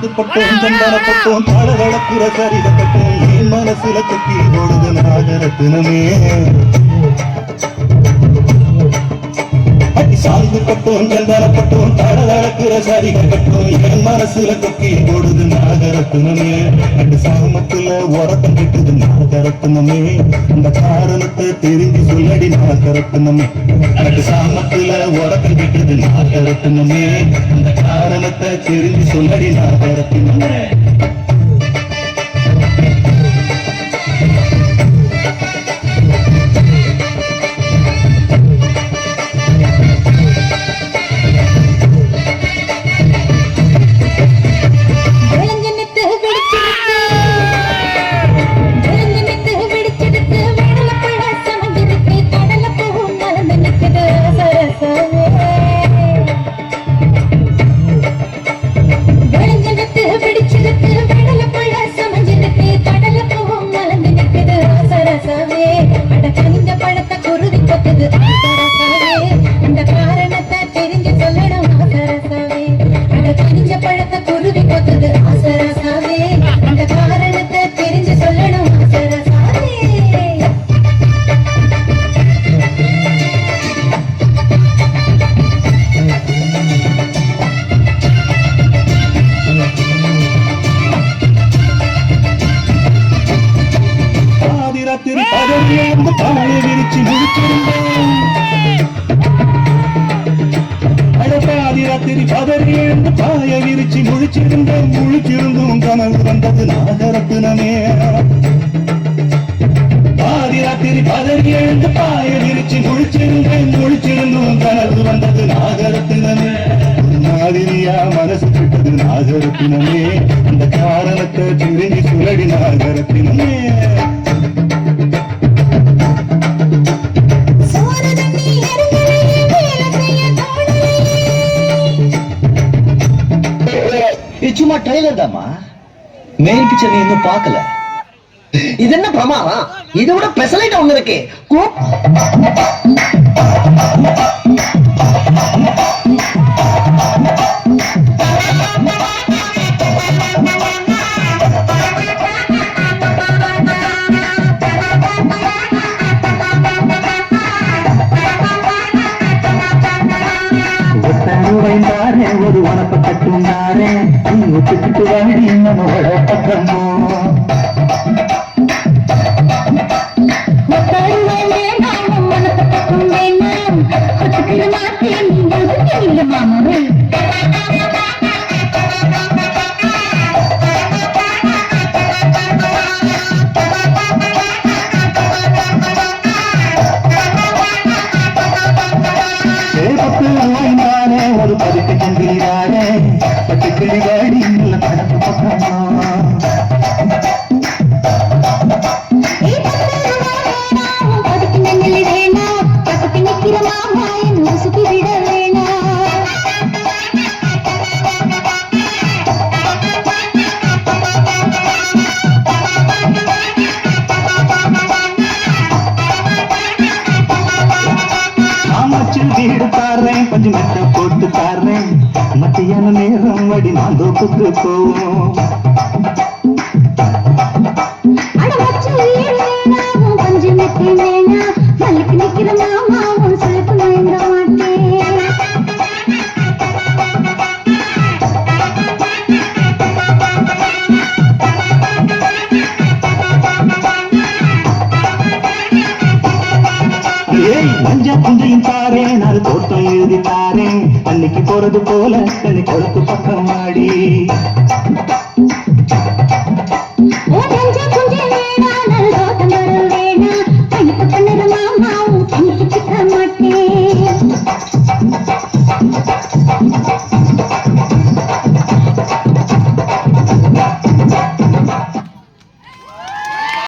சாந்து பட்டோம் சந்தான பட்டோம் தளதளக்குற சரித கட்டும் என் மனசுல கொக்கி ஓடுது நாகரத்தினமே சாந்து பட்டோம் சந்தான பட்டோம் தளதளக்குற சரித கட்டும் என் மனசுல கொக்கி ஓடுது நாகரத்தினமே அண்டு சாமத்துல உரத்தம் கிட்டுது நாகரத்தினமே அந்த காரணத்தை தெரிஞ்சு சொல்லடி நாகரத்தினமே அண்டு சாமத்துல உரத்தம் கிட்டுது நாகரத்தினமே அந்த காரணத்தை தெரிஞ்சு சொல்லடி நாகரத்தினமே பாய விரிச்சு முடிச்சிருந்தோம் பாதிராத்திரி பதறி எழுந்து பாய விரிச்சு முழிச்சிருந்தோம் கனவு வந்தது நாகரத்தினமே பாதிராத்திரி பதறி எழுந்து பாய விரிச்சு முழிச்சிருந்தோம் கனவு வந்தது நாகரத்தினமே மாதிரியா மனசு கிட்டது நாகரத்தினமே அந்த காரணத்தை தெரிஞ்சு சுழடி நாகரத்தினமே சும்மா ட்ரைலர் தாமா மெயின் பிக்சர் நீ இன்னும் பார்க்கல இது என்ன பிரமாதம் இதை விட பெசலைட் ஒண்ணு இருக்கு ஒரு உனப்ப கட்டுனாரே ஒத்துக்கிட்டு வாடி நம்மளோட பக்கமோ ஒரு பதுக்கு தந்திராரே பட்டுக்கிளி வாடி படத்து பக்கமா வீடு தாரேன் கொஞ்சம் மெட்ட போட்டு தாரேன் மத்தியான நேரம் வடி நான் தோப்புக்கு போவோம் கொஞ்சம் நிக்கிற மாமாவும் சொல்லிட்டு வாங்க மாட்டேன் மஞ்சா புந்தையும் தாரேன் அது தோட்டம் எழுதி தாரேன் அன்னைக்கு போறது போல தனி கொடுத்து பக்கம் ஆடி